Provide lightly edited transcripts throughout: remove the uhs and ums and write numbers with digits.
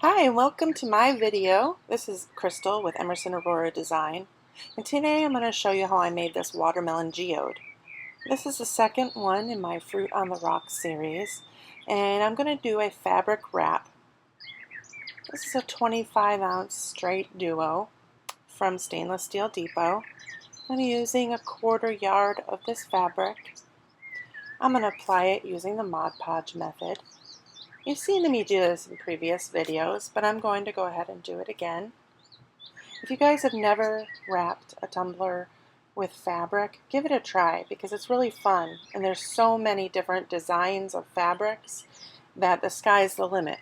Hi, and welcome to my video. This is Crystal with Emerson Aurora Design, and today I'm going to show you how I made this watermelon geode. This is the second one in my Fruit on the Rocks series, and I'm going to do a fabric wrap. This is a 25-ounce straight duo from Stainless Steel Depot. I'm using a 1/4 yard of this fabric. I'm going to apply it using the Mod Podge method. You've seen me do this in previous videos, but I'm going to go ahead and do it again. If you guys have never wrapped a tumbler with fabric, give it a try because it's really fun and there's so many different designs of fabrics that the sky's the limit.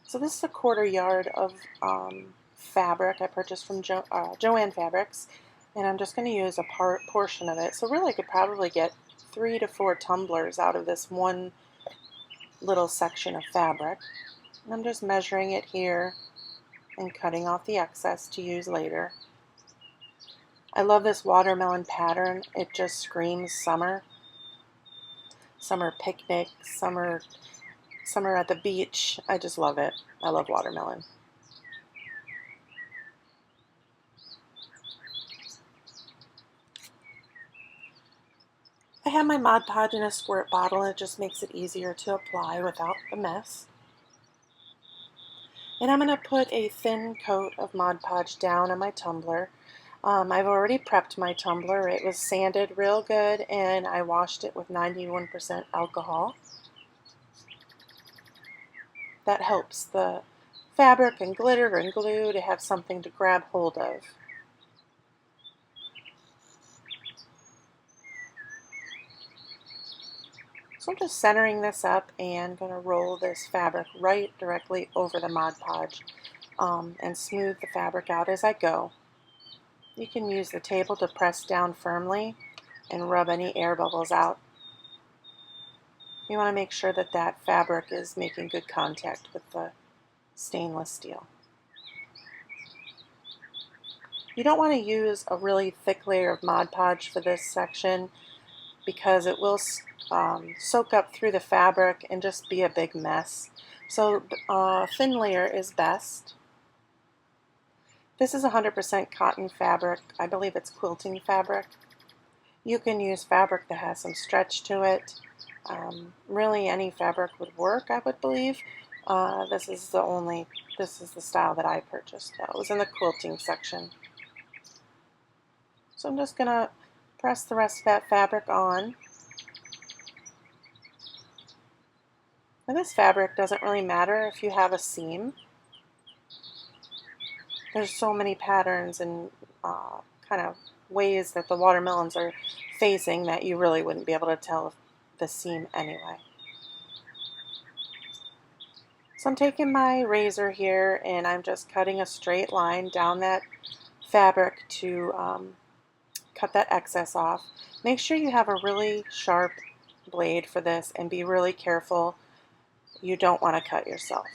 So this is a 1/4 yard of fabric I purchased from Joann Fabrics, and I'm just going to use a portion of it. So really I could probably get 3 to 4 tumblers out of this one little section of fabric. And I'm just measuring it here and cutting off the excess to use later. I love this watermelon pattern. It just screams summer. Summer picnic, summer at the beach. I just love it. I love watermelon. I have my Mod Podge in a squirt bottle, and it just makes it easier to apply without the mess. And I'm going to put a thin coat of Mod Podge down on my tumbler. I've already prepped my tumbler. It was sanded real good, and I washed it with 91% alcohol. That helps the fabric and glitter and glue to have something to grab hold of. So I'm just centering this up and going to roll this fabric right directly over the Mod Podge and smooth the fabric out as I go. You can use the table to press down firmly and rub any air bubbles out. You want to make sure that that fabric is making good contact with the stainless steel. You don't want to use a really thick layer of Mod Podge for this section because it will soak up through the fabric and just be a big mess. So a thin layer is best. This is 100% cotton fabric. I believe it's quilting fabric. You can use fabric that has some stretch to it. Really any fabric would work, I would believe. This is the style that I purchased though. It was in the quilting section. So I'm just going to press the rest of that fabric on. And this fabric doesn't really matter if you have a seam. There's so many patterns and kind of ways that the watermelons are facing that you really wouldn't be able to tell the seam anyway. So I'm taking my razor here and I'm just cutting a straight line down that fabric to cut that excess off. Make sure you have a really sharp blade for this and be really careful. You don't want to cut yourself.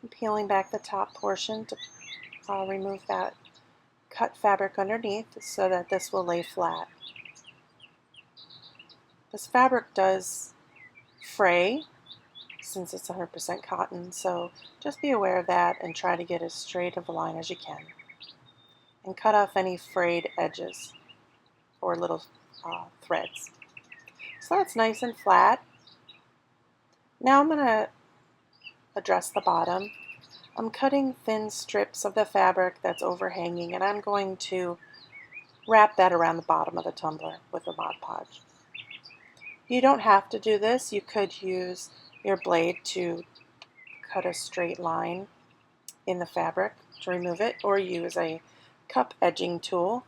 I'm peeling back the top portion to remove that cut fabric underneath so that this will lay flat. This fabric does fray since it's 100% cotton, so just be aware of that and try to get as straight of a line as you can. And cut off any frayed edges or little threads. So that's nice and flat. Now I'm going to address the bottom. I'm cutting thin strips of the fabric that's overhanging, and I'm going to wrap that around the bottom of the tumbler with the Mod Podge. You don't have to do this. You could use your blade to cut a straight line in the fabric to remove it, or use a cup edging tool.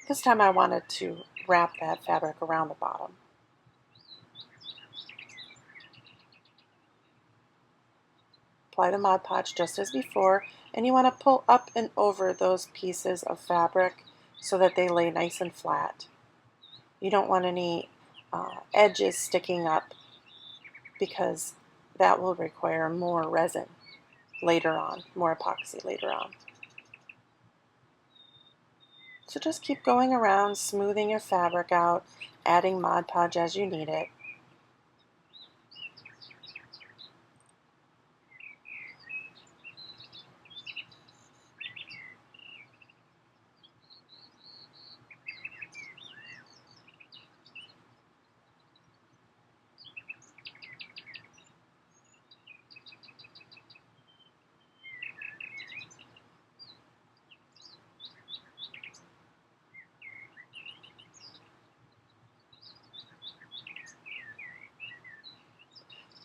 This time I wanted to wrap that fabric around the bottom. Apply the Mod Podge just as before, And you want to pull up and over those pieces of fabric so that they lay nice and flat. You don't want any edges sticking up, because that will require more resin later on, more epoxy later on. So just keep going around, smoothing your fabric out, adding Mod Podge as you need it.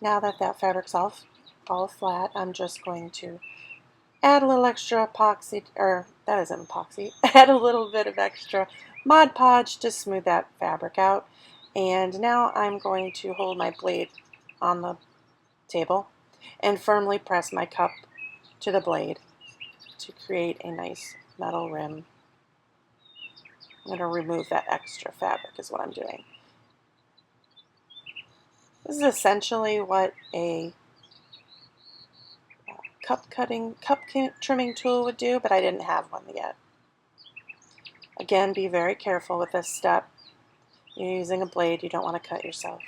Now that that fabric's all flat, I'm just going to add a little extra epoxy, or that isn't epoxy, add a little bit of extra Mod Podge to smooth that fabric out. And now I'm going to hold my blade on the table and firmly press my cup to the blade to create a nice metal rim. I'm going to remove that extra fabric is what I'm doing. This is essentially what a cup trimming tool would do, but I didn't have one yet. Again, be very careful with this step. You're using a blade, you don't want to cut yourself.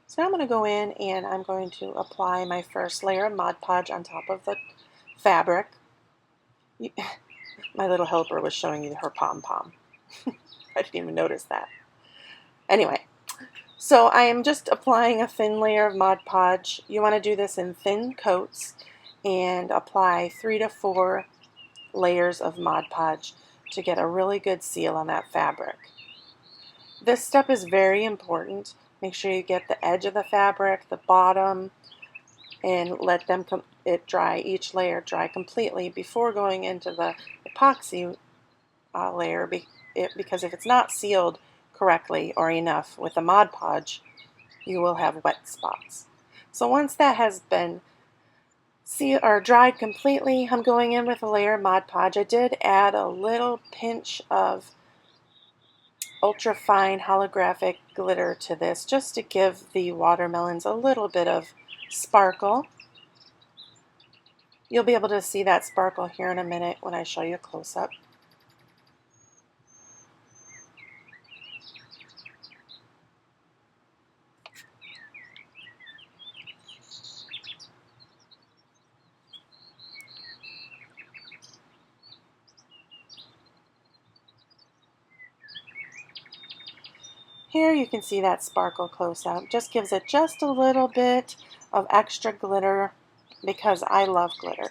So now I'm going to go in and I'm going to apply my first layer of Mod Podge on top of the fabric. My little helper was showing you her pom-pom. I didn't even notice that. Anyway, so I am just applying a thin layer of Mod Podge. You want to do this in thin coats and apply 3 to 4 layers of Mod Podge to get a really good seal on that fabric. This step is very important. Make sure you get the edge of the fabric, the bottom, and let them dry, each layer dry completely before going into the epoxy layer, because if it's not sealed correctly or enough with the Mod Podge, you will have wet spots. So once that has been dried completely, I'm going in with a layer of Mod Podge. I did add a little pinch of ultra fine holographic glitter to this just to give the watermelons a little bit of sparkle. You'll be able to see that sparkle here in a minute when I show you a close-up. Here you can see that sparkle close-up. Just gives it just a little bit of extra glitter because I love glitter.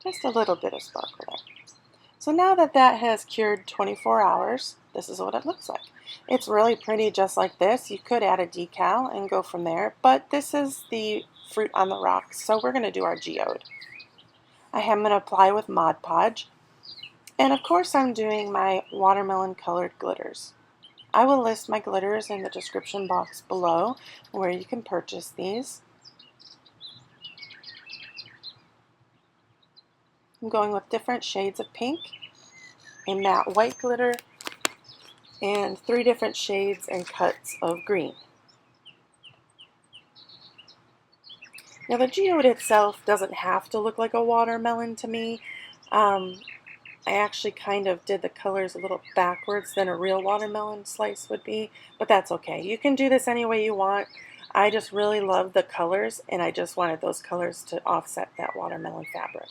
Just a little bit of sparkle there. So now that that has cured 24 hours, this is what it looks like. It's really pretty just like this. You could add a decal and go from there, but this is the fruit on the rocks, so we're going to do our geode. I am going to apply with Mod Podge. And of course I'm doing my watermelon colored glitters. I will list my glitters in the description box below where you can purchase these. I'm going with different shades of pink, a matte white glitter, and 3 different shades and cuts of green. Now the geode itself doesn't have to look like a watermelon to me. I actually kind of did the colors a little backwards than a real watermelon slice would be, but that's okay. You can do this any way you want. I just really love the colors, and I just wanted those colors to offset that watermelon fabric.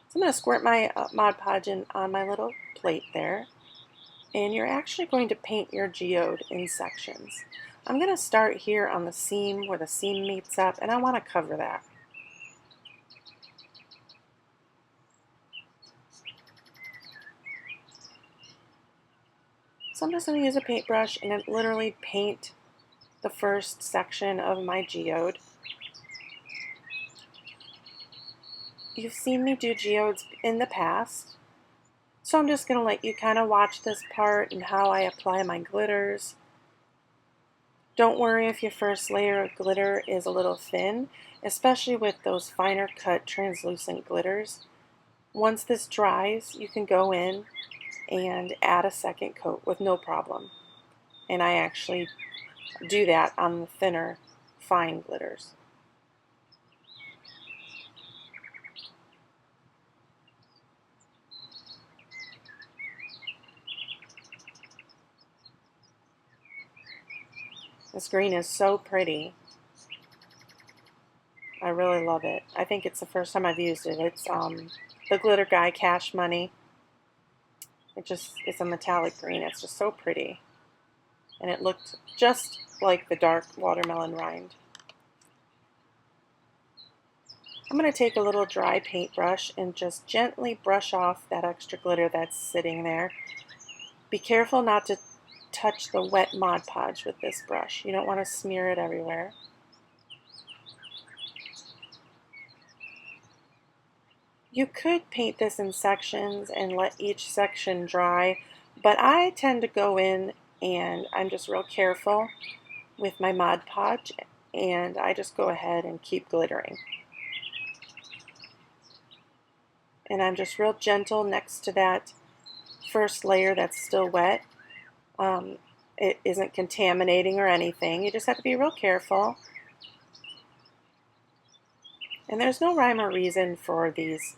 So I'm going to squirt my Mod Podge on my little plate there, and you're actually going to paint your geode in sections. I'm going to start here on the seam where the seam meets up, and I want to cover that. So I'm just going to use a paintbrush and literally paint the first section of my geode. you've seen me do geodes in the past, so I'm just going to let you kind of watch this part and how I apply my glitters. Don't worry if your first layer of glitter is a little thin, especially with those finer cut translucent glitters. Once this dries, you can go in and add a second coat with no problem. And I actually do that on the thinner, fine glitters. This green is so pretty. I really love it. I think it's the first time I've used it. It's the Glitter Guy Cash Money. It's a metallic green. It's just so pretty. And it looked just like the dark watermelon rind. I'm going to take a little dry paintbrush and just gently brush off that extra glitter that's sitting there. Be careful not to touch the wet Mod Podge with this brush. You don't want to smear it everywhere. You could paint this in sections and let each section dry, but I tend to go in and I'm just real careful with my Mod Podge, and I just go ahead and keep glittering. And I'm just real gentle next to that first layer that's still wet. It isn't contaminating or anything. You just have to be real careful. And there's no rhyme or reason for these,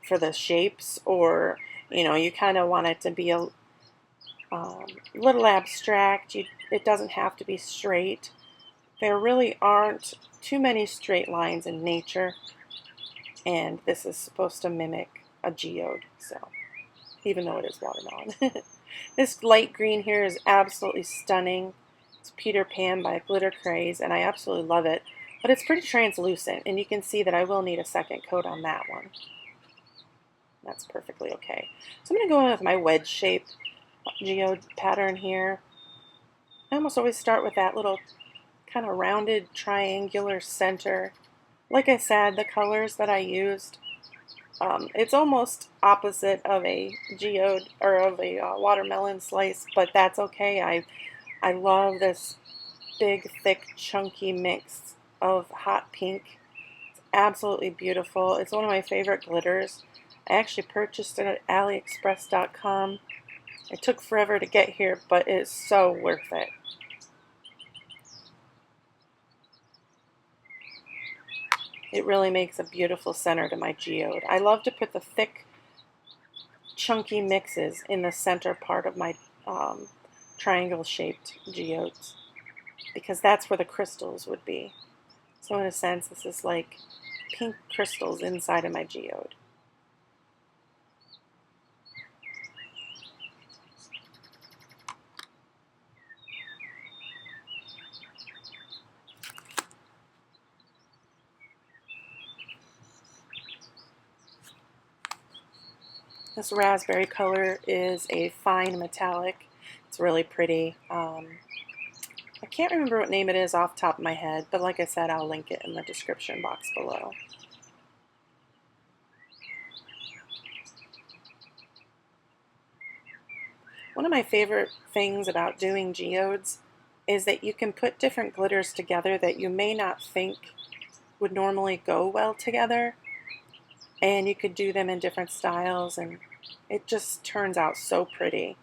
for the shapes, or you kind of want it to be a little abstract. It doesn't have to be straight. There really aren't too many straight lines in nature, and this is supposed to mimic a geode, so even though it is watermelon. This light green here is absolutely stunning. It's Peter Pan by Glitter Craze, and I absolutely love it. But it's pretty translucent, and you can see that I will need a second coat on that one. That's perfectly okay. So I'm going to go in with my wedge shape geode pattern here. I almost always start with that little kind of rounded triangular center. Like I said, the colors that I used, it's almost opposite of a geode or of a watermelon slice, but that's okay. I love this big, thick, chunky mix of hot pink. It's absolutely beautiful. It's one of my favorite glitters. I actually purchased it at AliExpress.com. It took forever to get here, but it's so worth it. It really makes a beautiful center to my geode. I love to put the thick, chunky mixes in the center part of my triangle-shaped geodes, because that's where the crystals would be. So in a sense, this is like pink crystals inside of my geode. This raspberry color is a fine metallic. It's really pretty. I can't remember what name it is off the top of my head, but like I said, I'll link it in the description box below. One of my favorite things about doing geodes is that you can put different glitters together that you may not think would normally go well together, and you could do them in different styles, and it just turns out so pretty.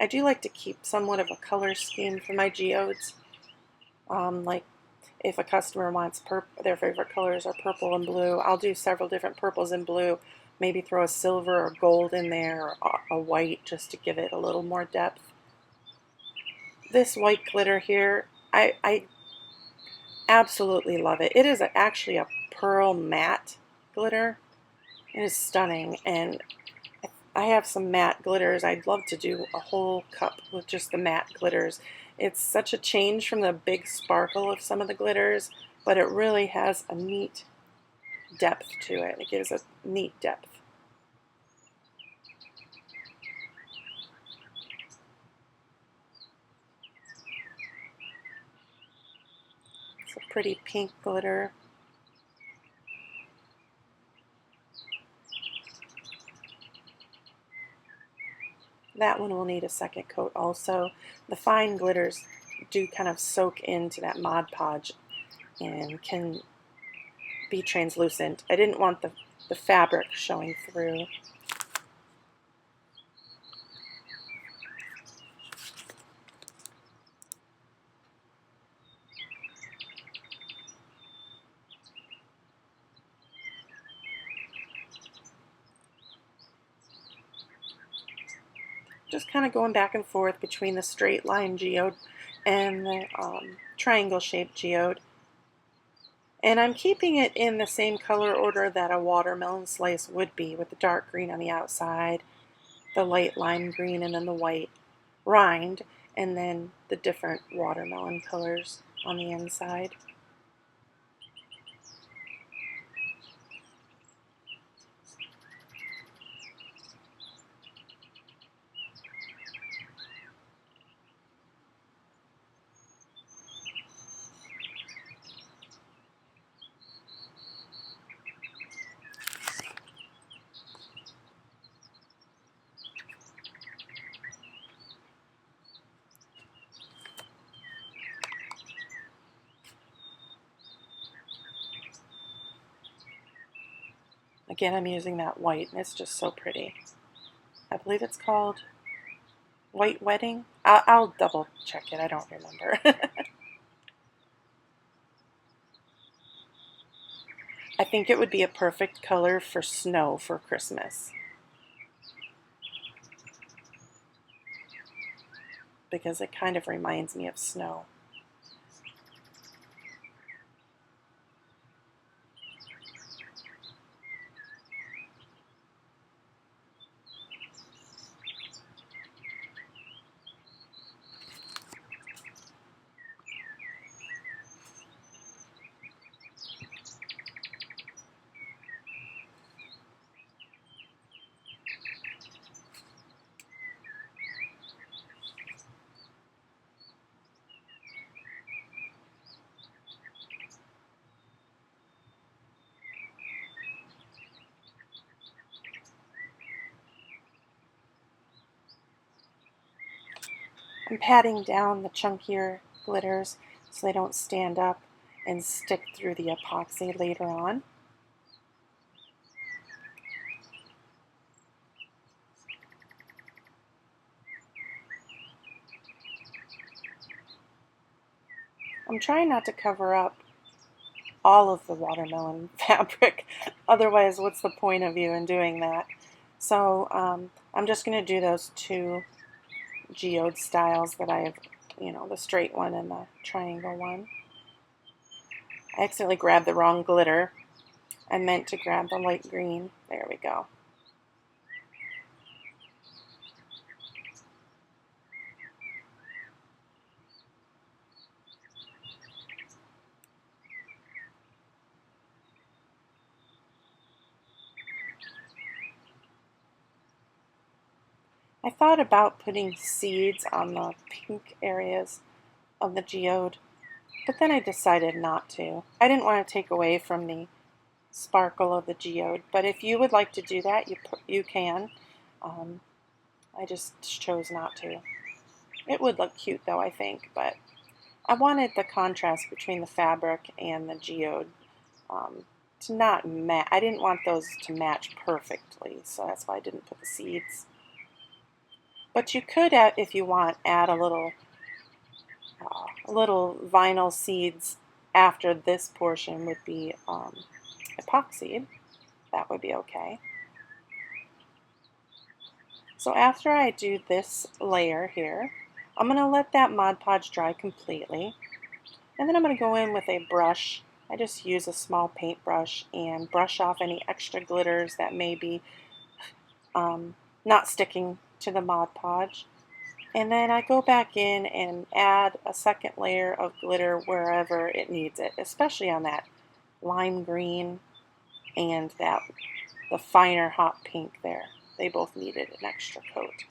I do like to keep somewhat of a color scheme for my geodes. Like if a customer wants their favorite colors are purple and blue, I'll do several different purples and blue, maybe throw a silver or gold in there, or a white, just to give it a little more depth. This white glitter here, I absolutely love it. It is actually a pearl matte glitter. It is stunning, and I have some matte glitters. I'd love to do a whole cup with just the matte glitters. It's such a change from the big sparkle of some of the glitters, but it really has a neat depth to it. It gives a neat depth. It's a pretty pink glitter. That one will need a second coat also. The fine glitters do kind of soak into that Mod Podge and can be translucent. I didn't want the fabric showing through. Just kind of going back and forth between the straight line geode and the triangle shaped geode. And I'm keeping it in the same color order that a watermelon slice would be, with the dark green on the outside, the light lime green, and then the white rind, and then the different watermelon colors on the inside. Again, I'm using that white, and it's just so pretty. I believe it's called White Wedding. I'll double check it. I don't remember. I think it would be a perfect color for snow for Christmas, because it kind of reminds me of snow. I'm patting down the chunkier glitters so they don't stand up and stick through the epoxy later on. I'm trying not to cover up all of the watermelon fabric, otherwise what's the point of you in doing that? So I'm just going to do those two geode styles that I have, the straight one and the triangle one. I accidentally grabbed the wrong glitter. I meant to grab the light green. There we go. I thought about putting seeds on the pink areas of the geode, but then I decided not to. I didn't want to take away from the sparkle of the geode, but if you would like to do that, you can. I just chose not to. It would look cute though, I think, but I wanted the contrast between the fabric and the geode to not match. I didn't want those to match perfectly, so that's why I didn't put the seeds. But you could, if you want, add a little vinyl seeds after this portion would be epoxied. That would be okay. So after I do this layer here, I'm going to let that Mod Podge dry completely. And then I'm going to go in with a brush. I just use a small paintbrush and brush off any extra glitters that may be not sticking to the Mod Podge. And then I go back in and add a second layer of glitter wherever it needs it, especially on that lime green and the finer hot pink there. They both needed an extra coat.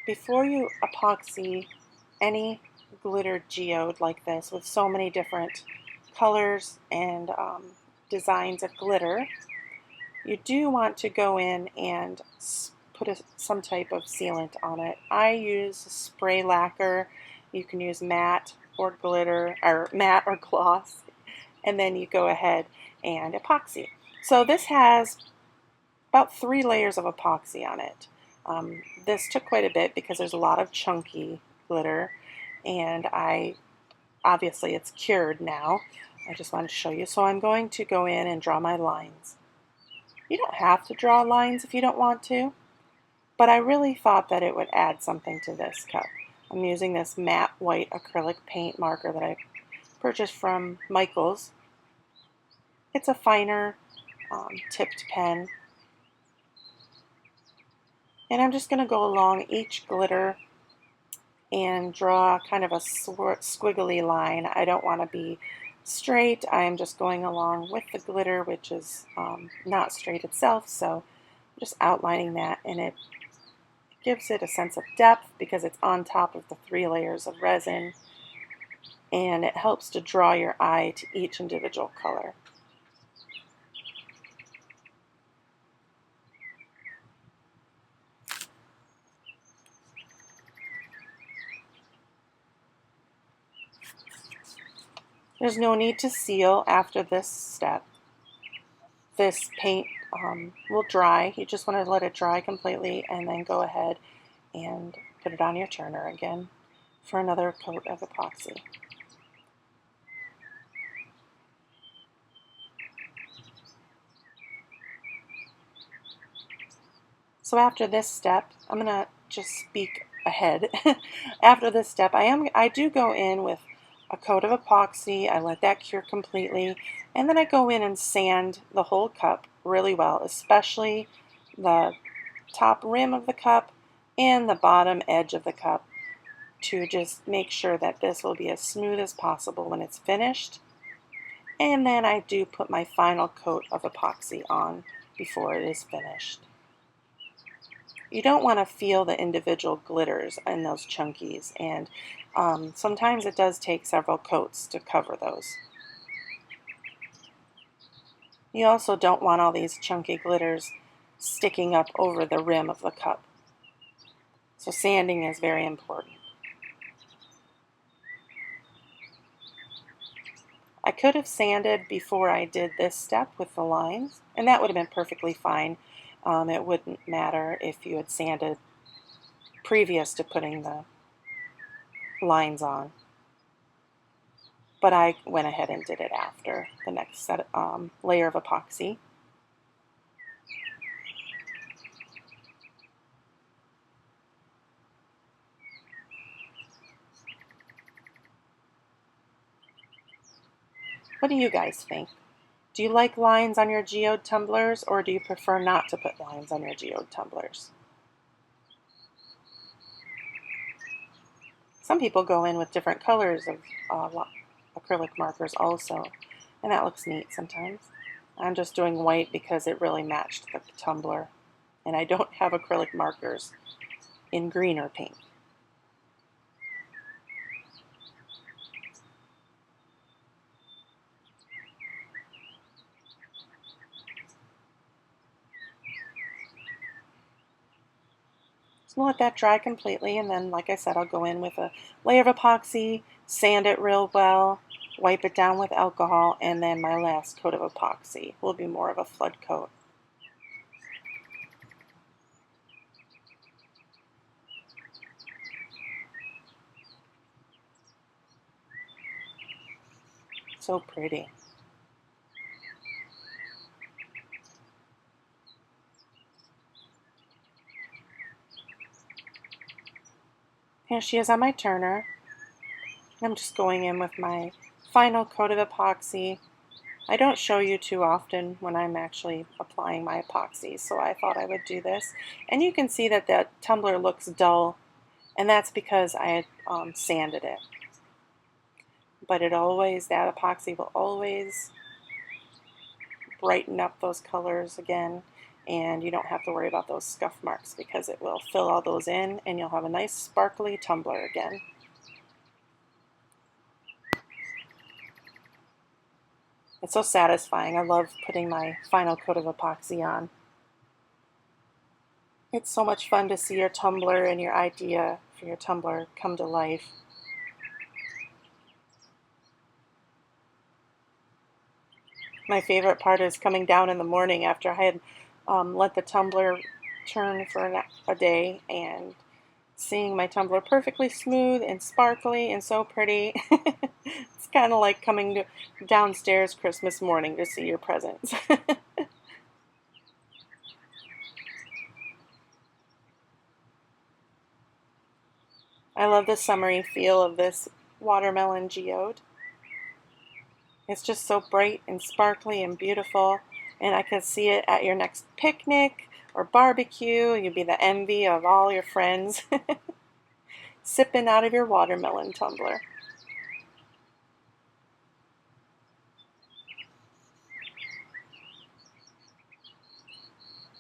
before you epoxy any glittered geode like this with so many different colors and designs of glitter, you do want to go in and put some type of sealant on it. I use spray lacquer. You can use matte or glitter, or matte or gloss, and then you go ahead and epoxy. So this has about 3 layers of epoxy on it. This took quite a bit because there's a lot of chunky glitter, and obviously it's cured now. I just wanted to show you. So I'm going to go in and draw my lines. You don't have to draw lines if you don't want to, but I really thought that it would add something to this cup. I'm using this matte white acrylic paint marker that I purchased from Michael's. It's a finer tipped pen. And I'm just going to go along each glitter and draw kind of a squiggly line. I don't want to be straight. I'm just going along with the glitter, which is not straight itself, so I'm just outlining that, and it gives it a sense of depth because it's on top of the 3 layers of resin, and it helps to draw your eye to each individual color. There's no need to seal after this step. This paint will dry. You just want to let it dry completely and then go ahead and put it on your turner again for another coat of epoxy. So after this step, I'm going to just speak ahead. After this step, I do go in with a coat of epoxy. I let that cure completely, and then I go in and sand the whole cup really well, especially the top rim of the cup and the bottom edge of the cup, to just make sure that this will be as smooth as possible when it's finished. And then I do put my final coat of epoxy on before it is finished. You don't want to feel the individual glitters in those chunkies, and sometimes it does take several coats to cover those. You also don't want all these chunky glitters sticking up over the rim of the cup. So sanding is very important. I could have sanded before I did this step with the lines, and that would have been perfectly fine. It wouldn't matter if you had sanded previous to putting the lines on. But I went ahead and did it after the next layer of epoxy. What do you guys think? Do you like lines on your geode tumblers, or do you prefer not to put lines on your geode tumblers? Some people go in with different colors of acrylic markers also, and that looks neat sometimes. I'm just doing white because it really matched the tumbler, and I don't have acrylic markers in green or pink. So let that dry completely, and then, like I said, I'll go in with a layer of epoxy, sand it real well, wipe it down with alcohol, and then my last coat of epoxy will be more of a flood coat. So pretty. Here she is on my turner. I'm just going in with my final coat of epoxy. I don't show you too often when I'm actually applying my epoxy, so I thought I would do this. And you can see that the tumbler looks dull, and that's because I had sanded it. But that epoxy will always brighten up those colors again and you don't have to worry about those scuff marks because it will fill all those in and you'll have a nice sparkly tumbler again. It's so satisfying. I love putting my final coat of epoxy on. It's so much fun to see your tumbler and your idea for your tumbler come to life. My favorite part is coming down in the morning after I had let the tumbler turn for a day and seeing my tumbler perfectly smooth and sparkly and so pretty. It's kind of like coming downstairs Christmas morning to see your presents. I love the summery feel of this watermelon geode. It's just so bright and sparkly and beautiful, and I can see it at your next picnic or barbecue. You'll be the envy of all your friends sipping out of your watermelon tumbler.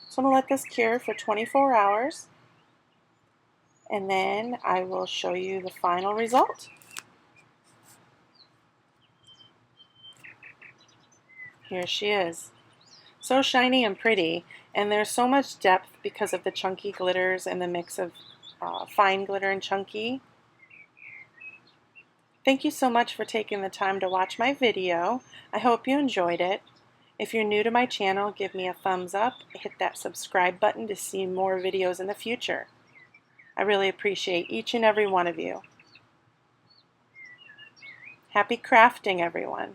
So I'm going to let this cure for 24 hours, and then I will show you the final result. Here she is. So shiny and pretty, and there's so much depth because of the chunky glitters and the mix of fine glitter and chunky. Thank you so much for taking the time to watch my video. I hope you enjoyed it. If you're new to my channel, give me a thumbs up, hit that subscribe button to see more videos in the future. I really appreciate each and every one of you. Happy crafting, everyone.